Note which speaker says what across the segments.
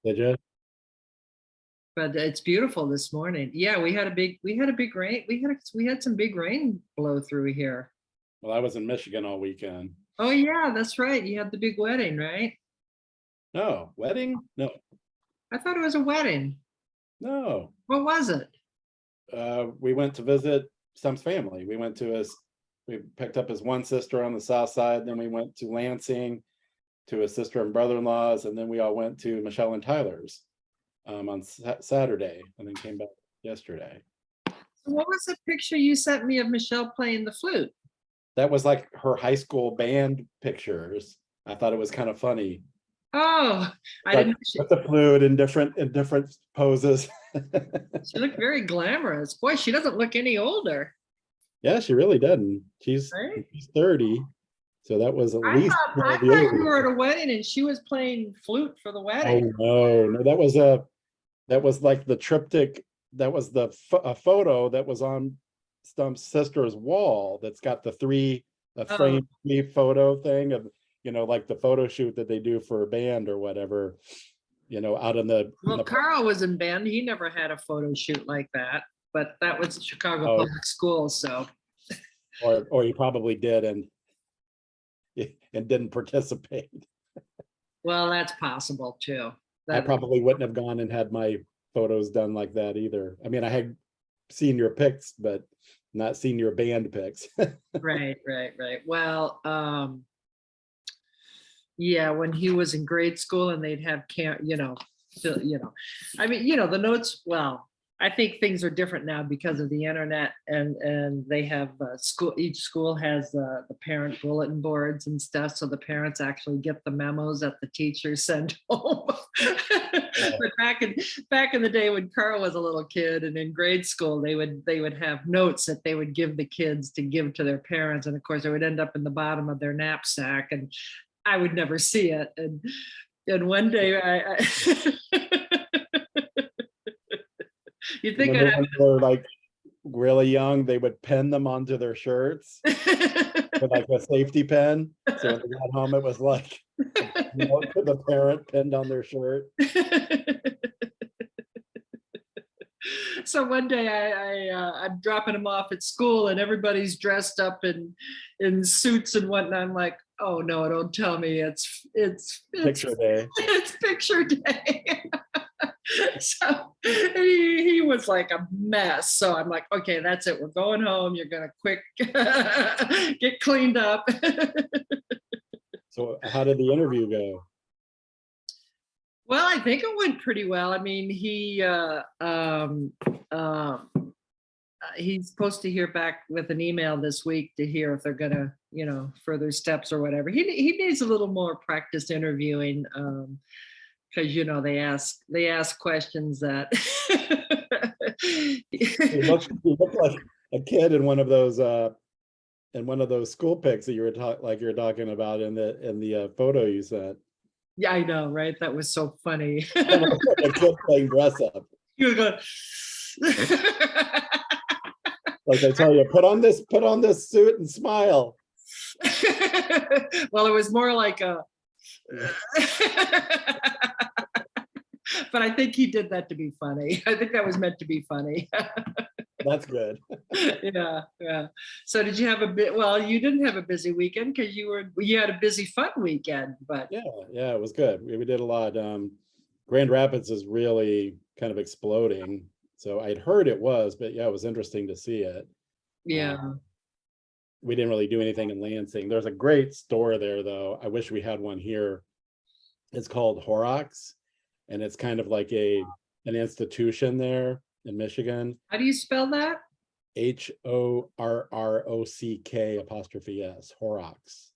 Speaker 1: Did you?
Speaker 2: but it's beautiful this morning. Yeah, we had a big rain. We had some big rain blow through here.
Speaker 1: Well, I was in Michigan all weekend.
Speaker 2: Oh yeah, that's right. You had the big wedding, right?
Speaker 1: No, wedding? No,
Speaker 2: I thought it was a wedding.
Speaker 1: no.
Speaker 2: What was it?
Speaker 1: We went to visit Stump's family. We picked up his one sister on the south side, then we went to Lansing to his sister and brother-in-law's, and then we all went to Michelle and Tyler's on Saturday, and then came back yesterday.
Speaker 2: What was the picture you sent me of Michelle playing the flute?
Speaker 1: That was like her high school band pictures. I thought it was kind of funny.
Speaker 2: Oh, I
Speaker 1: Like
Speaker 2: didn't.
Speaker 1: with the flute in different poses.
Speaker 2: She looked very glamorous. Boy, she doesn't look any older,
Speaker 1: Yeah, she really doesn't. She's
Speaker 2: right?
Speaker 1: 30, so that was at
Speaker 2: I
Speaker 1: least
Speaker 2: thought I
Speaker 1: 12
Speaker 2: thought
Speaker 1: years
Speaker 2: you
Speaker 1: ago.
Speaker 2: were at a wedding and she was playing flute for the
Speaker 1: Oh
Speaker 2: wedding.
Speaker 1: no, that was like the triptych. That was a photo that was on Stump's sister's wall. That's got the
Speaker 2: Oh,
Speaker 1: frame three photo thing of like the photo shoot that they do for a band or whatever. Out in
Speaker 2: well,
Speaker 1: the
Speaker 2: Carl was in band. He never had a photo shoot like that, but that was Chicago
Speaker 1: oh,
Speaker 2: Public Schools. So,
Speaker 1: or he probably did and didn't participate.
Speaker 2: well, that's possible too.
Speaker 1: I
Speaker 2: That
Speaker 1: probably wouldn't have gone and had my photos done like that either. I mean, I had seen your pics, but not seen your band pics.
Speaker 2: right, right, right. Well, yeah, when he was in grade school and they'd have I mean, the notes, well, I think things are different now because of the internet and they have each school has the parent bulletin boards and stuff. So the parents actually get the memos that the teachers send home. But back in the day when Carl was a little kid and in grade school, they would have notes that they would give the kids to give to their parents. And of course it would end up in the bottom of their knapsack. And I would never see it. And one day you think
Speaker 1: Remember
Speaker 2: I'd
Speaker 1: when they were like really young, they would pin them onto their shirts with like a safety pin. So when they got home, it was like to the parent pinned on their shirt.
Speaker 2: So one day I'm dropping him off at school and everybody's dressed up in suits and whatnot. I'm like, oh no, don't tell me it's
Speaker 1: Picture day.
Speaker 2: it's picture day. So he was like a mess. So I'm like, okay, that's it. We're going home. You're gonna quick get cleaned up.
Speaker 1: So how did the interview go?
Speaker 2: Well, I think it went pretty well. I mean, he's supposed to hear back with an email this week to hear if they're gonna, further steps or whatever. He needs a little more practice interviewing, because they ask questions that
Speaker 1: He looked like a kid in one of those school pics that you're talking about in the photo you sent.
Speaker 2: yeah, I know, right? That was so funny.
Speaker 1: Kind of like a kid playing dress up.
Speaker 2: He was going,
Speaker 1: Like they tell you, put on this suit and smile.
Speaker 2: well, it was more like a but I think he did that to be funny. I think that was meant to be funny.
Speaker 1: That's good.
Speaker 2: Yeah, yeah. So did you have a bit? Well, you didn't have a busy weekend because you had a busy fun weekend, but
Speaker 1: Yeah, it was good. We did a lot. Grand Rapids is really kind of exploding. So I'd heard it was, but yeah, it was interesting to see it.
Speaker 2: yeah.
Speaker 1: We didn't really do anything in Lansing. There's a great store there, though. I wish we had one here. It's called Horrocks, and it's kind of like an institution there in Michigan.
Speaker 2: How do you spell that?
Speaker 1: HORROCK''S, Horrocks.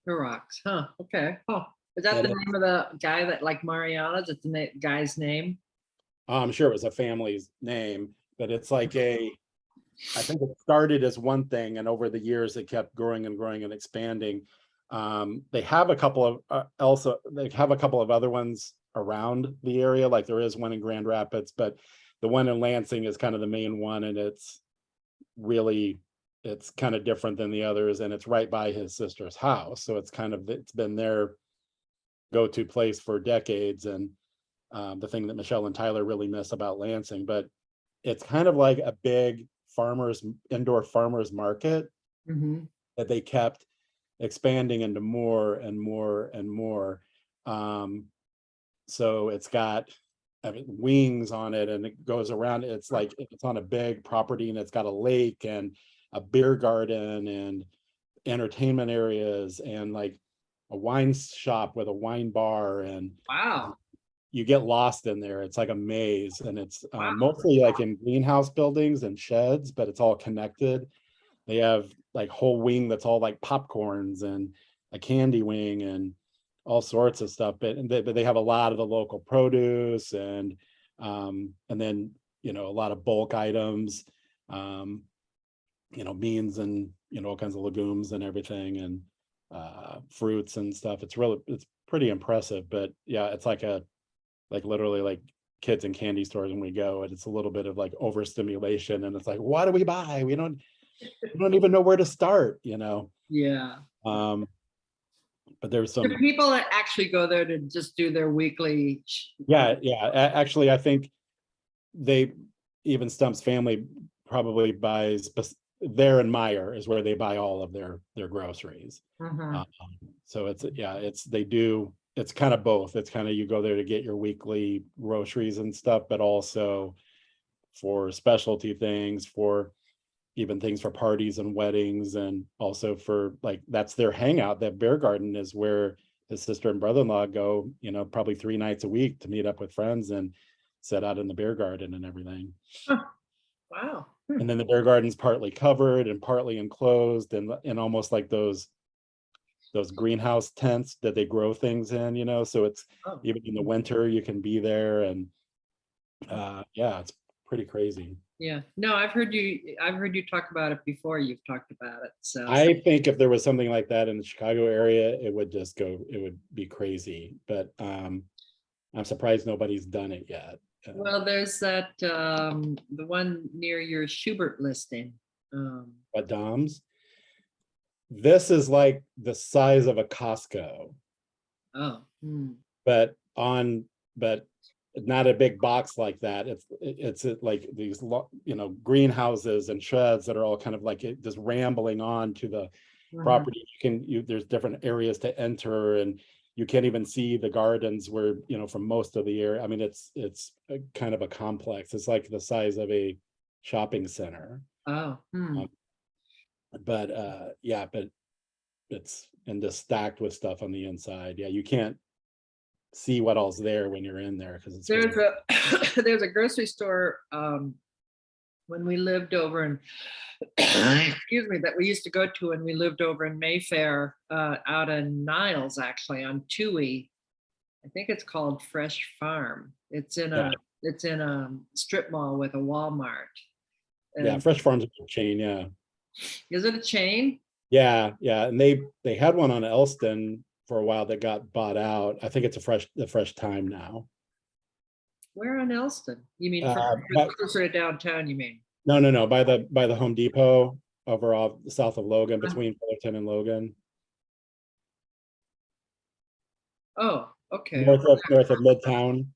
Speaker 2: Rocks, huh? Okay. Oh, is that the
Speaker 1: And
Speaker 2: name of the guy that like Mariana's? It's the guy's name.
Speaker 1: I'm sure it was a family's name, but it's like I think it started as one thing, and over the years it kept growing and growing and expanding. They have a couple of other ones around the area, like there is one in Grand Rapids, but the one in Lansing is kind of the main one, and it's kind of different than the others, and it's right by his sister's house, so it's been their go-to place for decades. And the thing that Michelle and Tyler really miss about Lansing. But it's kind of like a big indoor farmers market
Speaker 2: Mhm.
Speaker 1: that they kept expanding into more and more and more. So it's got, I mean, wings on it, and it goes around. It's like it's on a big property, and it's got a lake and a beer garden and entertainment areas and like a wine shop with a wine bar, and
Speaker 2: Wow.
Speaker 1: you get lost in there. It's like a maze, and it's
Speaker 2: Wow.
Speaker 1: mostly like in greenhouse buildings and sheds, but it's all connected. They have like whole wing that's all like popcorns and a candy wing and all sorts of stuff. But they have a lot of the local produce and then a lot of bulk items, um, beans and all kinds of legumes and everything, and fruits and stuff. It's pretty impressive. But yeah, it's like literally like kids in candy stores when we go, and it's a little bit of like overstimulation, and it's like, what do we buy? We don't even know where to start.
Speaker 2: Yeah.
Speaker 1: Um, but there's
Speaker 2: Do
Speaker 1: some,
Speaker 2: people that actually go there to just do their weekly?
Speaker 1: yeah. Actually, I think they even Stump's family probably buys there in Meyer is where they buy all of their groceries.
Speaker 2: Mhm.
Speaker 1: Um, so it's kind of both. It's kind of, you go there to get your weekly groceries and stuff, but also for specialty things, for even things for parties and weddings, and also for like, that's their hangout. That beer garden is where his sister and brother-in-law go, probably 3 nights a week to meet up with friends and sit out in the beer garden and everything.
Speaker 2: Huh. Wow.
Speaker 1: And then the beer garden's partly covered and partly enclosed, and almost like those greenhouse tents that they grow things in, so it's,
Speaker 2: Oh.
Speaker 1: even in the winter you can be there. And yeah, it's pretty crazy.
Speaker 2: Yeah. No, I've heard you talk about it before. You've talked about it. So
Speaker 1: I think if there was something like that in the Chicago area, it would be crazy. But I'm surprised nobody's done it yet.
Speaker 2: well, there's that the one near your Schubert listing.
Speaker 1: But Dom's, this is like the size of a Costco,
Speaker 2: Oh.
Speaker 1: but but not a big box like that. It's like these greenhouses and sheds that are all kind of like just rambling on to the
Speaker 2: Mhm.
Speaker 1: property. There's different areas to enter, and you can't even see the gardens where, from most of the area. I mean, it's a kind of a complex. It's like the size of a shopping center.
Speaker 2: Oh.
Speaker 1: Um, but yeah, but it's, and just stacked with stuff on the inside. Yeah, you can't see what all's there when you're in there, because it's
Speaker 2: There's
Speaker 1: really,
Speaker 2: a there's a grocery store when we lived over in excuse me, that we used to go to when we lived over in Mayfair, out in Niles, actually on Tui. I think it's called Fresh Farm.
Speaker 1: yeah.
Speaker 2: It's in a strip mall with a Walmart.
Speaker 1: Yeah,
Speaker 2: And
Speaker 1: Fresh Farms is a chain. Yeah,
Speaker 2: is it a chain?
Speaker 1: yeah, and they had one on Elston for a while that got bought out. I think it's the Fresh Time now.
Speaker 2: Where in Elston? You mean
Speaker 1: But
Speaker 2: closer to downtown, you mean?
Speaker 1: no, by the Home Depot over off south of Logan, between Fullerton and Logan,
Speaker 2: Oh, okay.
Speaker 1: north of Midtown.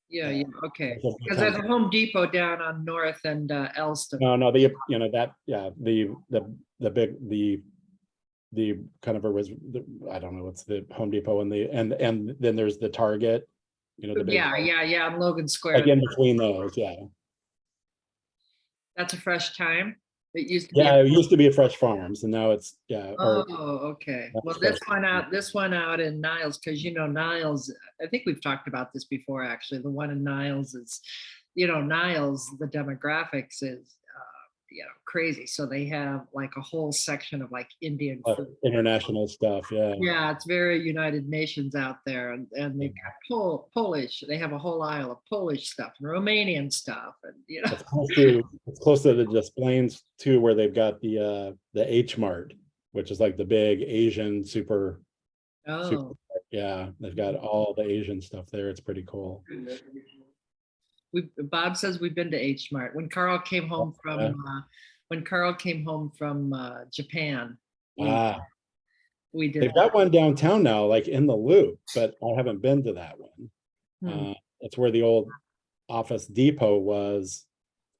Speaker 2: Yeah, okay.
Speaker 1: North of
Speaker 2: Because there's a
Speaker 1: Midtown.
Speaker 2: Home Depot down on North and Elston.
Speaker 1: No, that, yeah, the kind of I don't know, what's the Home Depot, and then there's the Target, the big,
Speaker 2: Yeah, on Logan
Speaker 1: like
Speaker 2: Square.
Speaker 1: in between those. Yeah.
Speaker 2: That's a Fresh Time. It used to be.
Speaker 1: Yeah, it used to be a Fresh Farms, and now it's, yeah, or
Speaker 2: Oh, okay.
Speaker 1: that's
Speaker 2: Well,
Speaker 1: Fresh.
Speaker 2: this one out in Niles, because Niles, I think we've talked about this before, actually. The one in Niles is, Niles, the demographics is crazy. So they have like a whole section of like Indian food.
Speaker 1: International stuff. Yeah.
Speaker 2: Yeah, it's very United Nations out there, and they've got Polish. They have a whole aisle of Polish stuff and Romanian stuff, and
Speaker 1: It's close to the Des Plaines too, where they've got the H Mart, which is like the big Asian super.
Speaker 2: oh,
Speaker 1: Yeah, they've got all the Asian stuff there. It's pretty cool.
Speaker 2: Bob says we've been to H Mart when Carl came home
Speaker 1: Yeah.
Speaker 2: from Japan. We
Speaker 1: Ah,
Speaker 2: we did
Speaker 1: they've got one downtown now, like in the Loop, but I haven't been to that one.
Speaker 2: Hmm.
Speaker 1: It's where the old Office Depot was,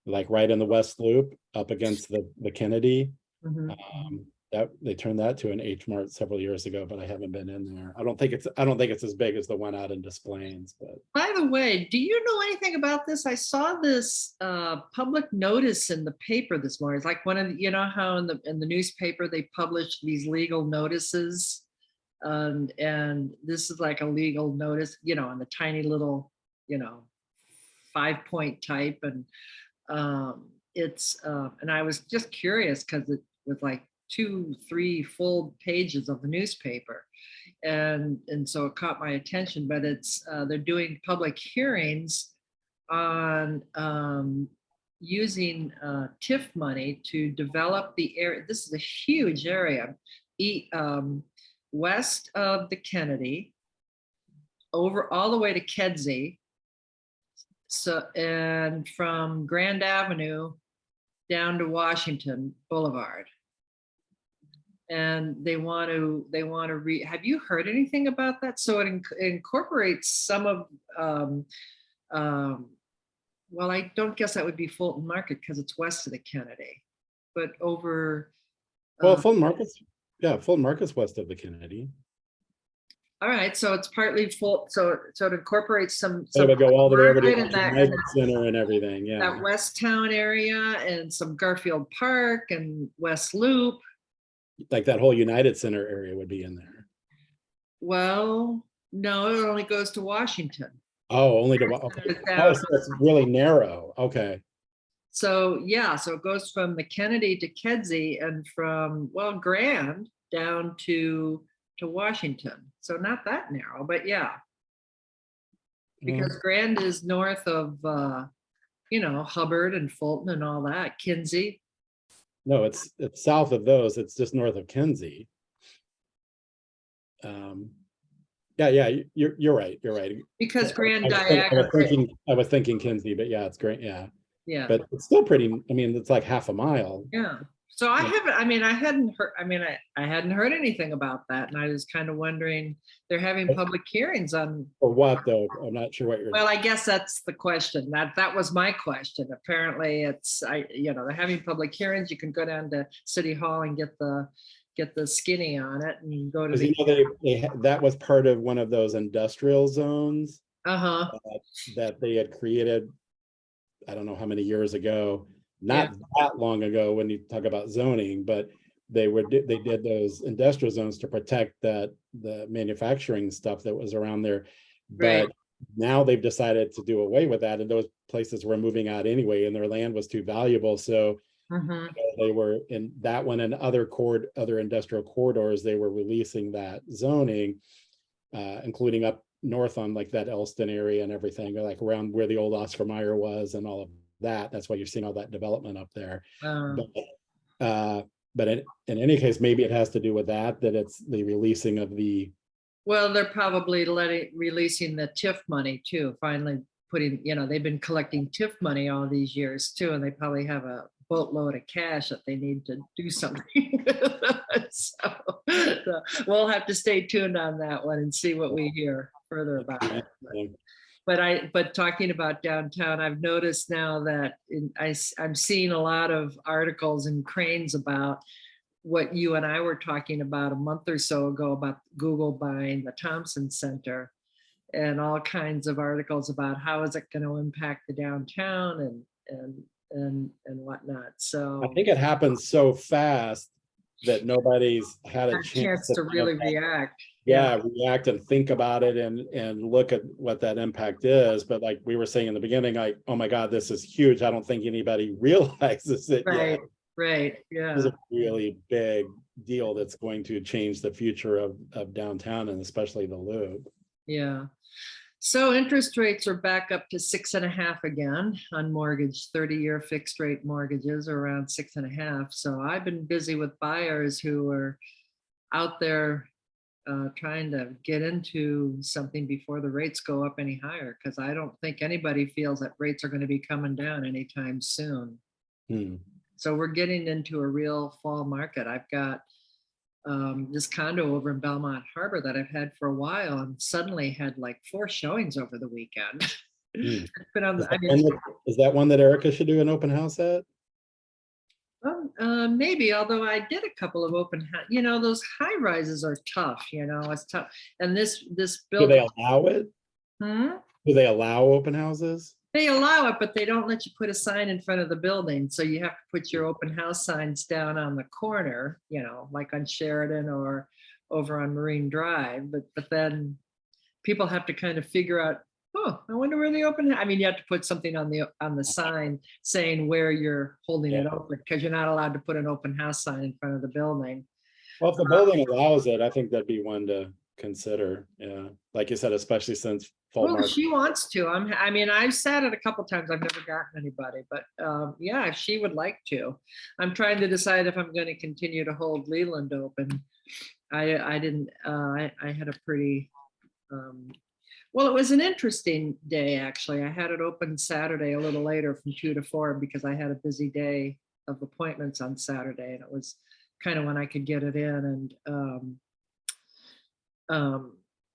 Speaker 1: like right in the West Loop, up against the Kennedy.
Speaker 2: Mhm, mhm.
Speaker 1: That they turned that to an H Mart several years ago, but I haven't been in there. I don't think it's as big as the one out in Des Plaines, but
Speaker 2: By the way, do you know anything about this? I saw this public notice in the paper this morning. It's like one of the, you know how in the newspaper they publish these legal notices, and this is like a legal notice, you know, in the tiny little, you know, 5-point type, and and I was just curious because it was like 2, 3 full pages of the newspaper, and so it caught my attention. But it's they're doing public hearings on using TIF money to develop the area. This is a huge area, e- um, west of the Kennedy, over all the way to Kedzie. So, and from Grand Avenue down to Washington Boulevard. And they want to have you heard anything about that? So it incorporates some of um, well, I don't guess that would be Fulton Market because it's west of the Kennedy, but over
Speaker 1: well,
Speaker 2: uh,
Speaker 1: Fulton Market's west of the Kennedy.
Speaker 2: all right, so it's partly full, so it incorporates
Speaker 1: It would go all the way over to
Speaker 2: market in
Speaker 1: United Center and everything.
Speaker 2: that
Speaker 1: Yeah,
Speaker 2: West Town area and some Garfield Park and West Loop.
Speaker 1: like that whole United Center area would be in there.
Speaker 2: Well, no, it only goes to Washington.
Speaker 1: Oh, only to okay.
Speaker 2: It's
Speaker 1: Oh,
Speaker 2: down.
Speaker 1: so it's really narrow. Okay.
Speaker 2: So yeah, so it goes from the Kennedy to Kedzie and from, well, Grand down to Washington. So not that narrow, but yeah, because Grand is north of you know, Hubbard and Fulton and all that, Kinsey.
Speaker 1: No, it's south of those. It's just north of Kinsey. Yeah, you're right. You're right.
Speaker 2: Because Grand
Speaker 1: I was thinking Kinsey, but yeah, it's great. Yeah,
Speaker 2: yeah.
Speaker 1: but it's still pretty. I mean, it's like half a mile.
Speaker 2: Yeah. So I
Speaker 1: Yeah.
Speaker 2: haven't, I mean, I hadn't heard, I hadn't heard anything about that. And I was kind of wondering, they're having public hearings on,
Speaker 1: For what though? I'm not sure what you're.
Speaker 2: well, I guess that's the question. That was my question. Apparently it's, you know, they're having public hearings. You can go down to City Hall and get the skinny on it and go to
Speaker 1: Because
Speaker 2: the,
Speaker 1: you know that was part of one of those industrial zones
Speaker 2: uh-huh.
Speaker 1: that they had created. I don't know how many years ago,
Speaker 2: Yeah.
Speaker 1: not that long ago when you talk about zoning, but they did those industrial zones to protect the manufacturing stuff that was around there.
Speaker 2: Right.
Speaker 1: But now they've decided to do away with that, and those places were moving out anyway, and their land was too valuable. So
Speaker 2: Mhm.
Speaker 1: they were in that one and other industrial corridors, they were releasing that zoning, including up north on like that Elston area and everything, like around where the old Oscar Mayer was and all of that. That's why you're seeing all that development up there.
Speaker 2: Uh,
Speaker 1: But in any case, maybe it has to do with that it's the releasing of the.
Speaker 2: well, they're probably releasing the TIF money too, finally putting, you know, they've been collecting TIF money all these years too, and they probably have a boatload of cash that they need to do something with. So we'll have to stay tuned on that one and see what we hear further about it. But talking about downtown, I've noticed now that I'm seeing a lot of articles in Cranes about what you and I were talking about a month or so ago about Google buying the Thompson Center, and all kinds of articles about how is it going to impact the downtown and whatnot. So
Speaker 1: I think it happens so fast that nobody's had a chance
Speaker 2: to really react.
Speaker 1: react and think about it and look at what that impact is. But like we were saying in the beginning, like, oh my God, this is huge. I don't think anybody realizes it
Speaker 2: Right.
Speaker 1: yet.
Speaker 2: Right. Yeah.
Speaker 1: It's a really big deal that's going to change the future of downtown and especially the Loop.
Speaker 2: Yeah. So interest rates are back up to 6.5 again on mortgage. 30-year fixed rate mortgages are around 6.5. So I've been busy with buyers who are out there trying to get into something before the rates go up any higher, because I don't think anybody feels that rates are going to be coming down anytime soon. So we're getting into a real fall market. I've got this condo over in Belmont Harbor that I've had for a while, and suddenly had like 4 showings over the weekend.
Speaker 1: Hmm.
Speaker 2: It's been on
Speaker 1: Is
Speaker 2: the, I
Speaker 1: that
Speaker 2: mean,
Speaker 1: one that- is that one that Erica should do an open house at?
Speaker 2: well, maybe, although I did a couple of open, those high rises are tough, it's tough. And this
Speaker 1: Do they
Speaker 2: building,
Speaker 1: allow it?
Speaker 2: Hmm?
Speaker 1: Do they allow open houses?
Speaker 2: They allow it, but they don't let you put a sign in front of the building. So you have to put your open house signs down on the corner, like on Sheridan or over on Marine Drive. But then people have to kind of figure out, oh, I wonder where the open, I mean, you have to put something on the sign saying where you're holding it
Speaker 1: Yeah.
Speaker 2: open, because you're not allowed to put an open house sign in front of the building.
Speaker 1: Well, if the building allows it, I think that'd be one to consider. Yeah, like you said, especially since fall
Speaker 2: Well, if
Speaker 1: market.
Speaker 2: she wants to, I mean, I've sat it a couple times. I've never gotten anybody, but yeah, if she would like to. I'm trying to decide if I'm going to continue to hold Leland open. I didn't, I had a pretty, well, it was an interesting day, actually. I had it open Saturday a little later from 2 to 4 because I had a busy day of appointments on Saturday, and it was kind of when I could get it in. And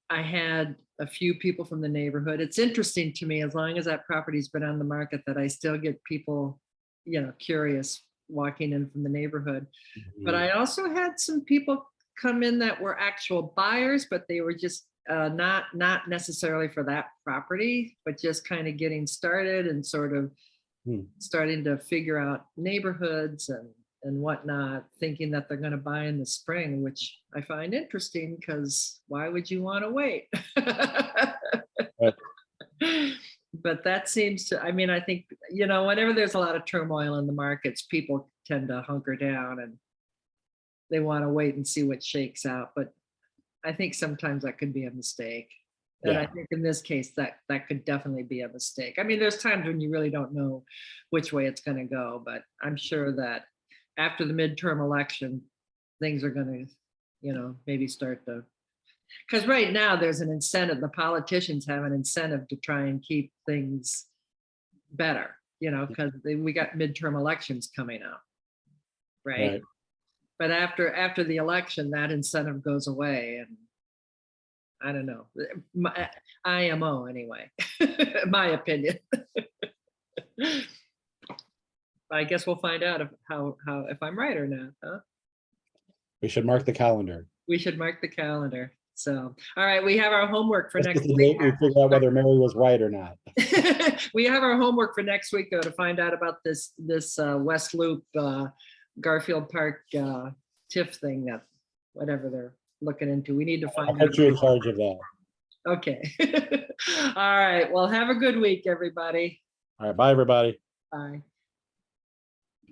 Speaker 2: I had a few people from the neighborhood. It's interesting to me, as long as that property's been on the market, that I still get people, curious walking in from the neighborhood. But I also had some people come in that were actual buyers, but they were just not necessarily for that property, but just kind of getting started and sort of starting to figure out neighborhoods and whatnot, thinking that they're going to buy in the spring, which I find interesting, because why would you want to wait? But that seems to, I mean, I think, whenever there's a lot of turmoil in the markets, people tend to hunker down and they want to wait and see what shakes out. But I think sometimes that could be a mistake. And I
Speaker 1: Yeah.
Speaker 2: think in this case, that could definitely be a mistake. I mean, there's times when you really don't know which way it's going to go, but I'm sure that after the midterm election, things are going to, maybe start to, because right now there's an incentive. The politicians have an incentive to try and keep things better, because we got midterm elections coming up, right?
Speaker 1: Right.
Speaker 2: But after the election, that incentive goes away, and I don't know. IMO anyway, my opinion. I guess we'll find out if I'm right or not. Huh?
Speaker 1: We should mark the calendar.
Speaker 2: We should mark the calendar. So, all right, we have our homework for
Speaker 1: This
Speaker 2: next
Speaker 1: is the
Speaker 2: week.
Speaker 1: date we figure out whether Mary was right or not.
Speaker 2: We have our homework for next week, though, to find out about this West Loop Garfield Park TIF thing, that whatever they're looking into. We need to
Speaker 1: I'll
Speaker 2: find out.
Speaker 1: put you in charge of that.
Speaker 2: Okay. All right. Well, have a good week, everybody.
Speaker 1: All right. Bye, everybody.
Speaker 2: Bye.